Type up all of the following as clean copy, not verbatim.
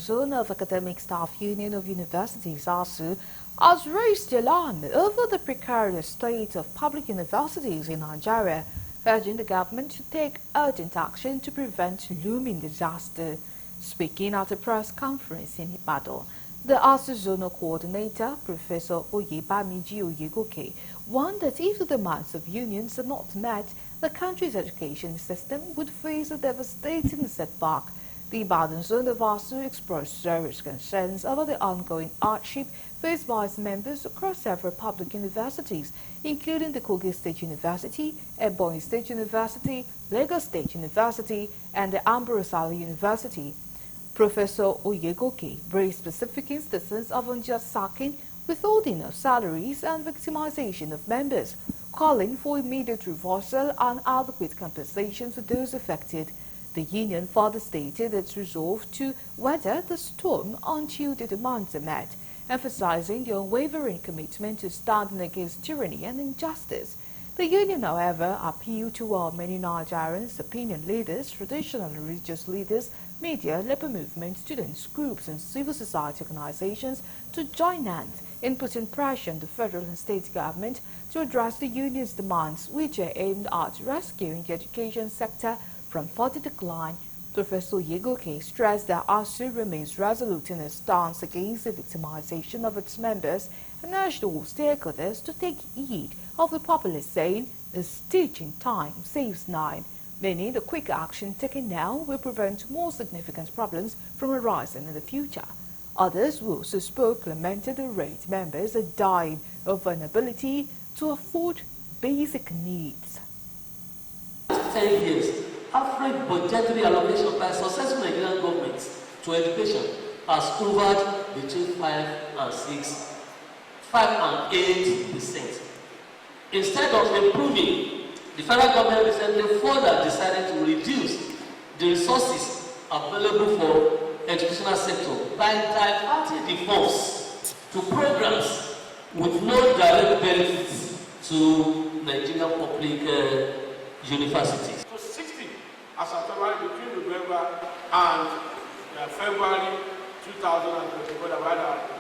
Zone of Academic Staff Union of Universities, Asuu, has raised the alarm over the precarious state of public universities in Nigeria, urging the government to take urgent action to prevent looming disaster. Speaking at a press conference in Ibadan, the Asuu Zonal Coordinator, Professor Oyebamiji Oyegoke, warned that if the demands of unions are not met, the country's education system would face a devastating setback. The Ibadan Zone of Asuu expressed serious concerns over the ongoing hardship faced by its members across several public universities, including the Kogi State University, Ebonyi State University, Lagos State University, and the Ambrose Ali University. Professor Oyegoke raised specific instances of unjust sacking, withholding of salaries, and victimization of members, calling for immediate reversal and adequate compensation for those affected. The union further stated its resolve to weather the storm until the demands are met, emphasizing the unwavering commitment to standing against tyranny and injustice. The union, however, appealed to many Nigerians, opinion leaders, traditional and religious leaders, media, labor movements, students, groups, and civil society organizations to join hands in putting pressure on the federal and state government to address the union's demands, which are aimed at rescuing the education sector from further decline. Professor Oyegoke stressed that Asuu remains resolute in its stance against the victimization of its members and urged all stakeholders to take heed of the popular saying, "A stitch in time saves nine," meaning the quick action taken now will prevent more significant problems from arising in the future. Others who also spoke lamented the rate members are dying of inability to afford basic needs. 10 years, average budgetary allocation by successive Nigerian governments to education has hovered between 5 and 8%. Instead of improving, the federal government recently further decided to reduce the resources available for educational sector by diverting the funds to programs with no direct benefits to Nigerian public universities. So 60 as of February, between November and February 2024,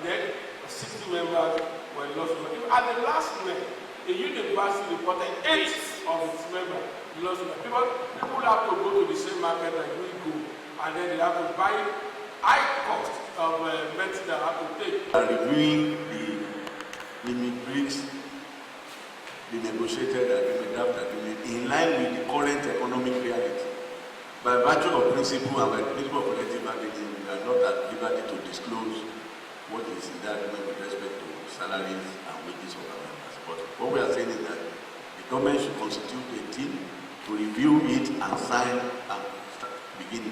then 60 members were lost. At the last minute, the university reported 8 of its members lost. People have to go to the same market like we go, and then they have to buy high cost of medicine that have to take. Reviewing the limit breaks, the negotiated agreement, draft agreement, in line with the current economic reality. By virtue of principle and by principle of collective bargaining, we are not at liberty to disclose what is in that agreement with respect to salaries and wages of our members. But what we are saying is that the government should constitute a team to review it and sign and begin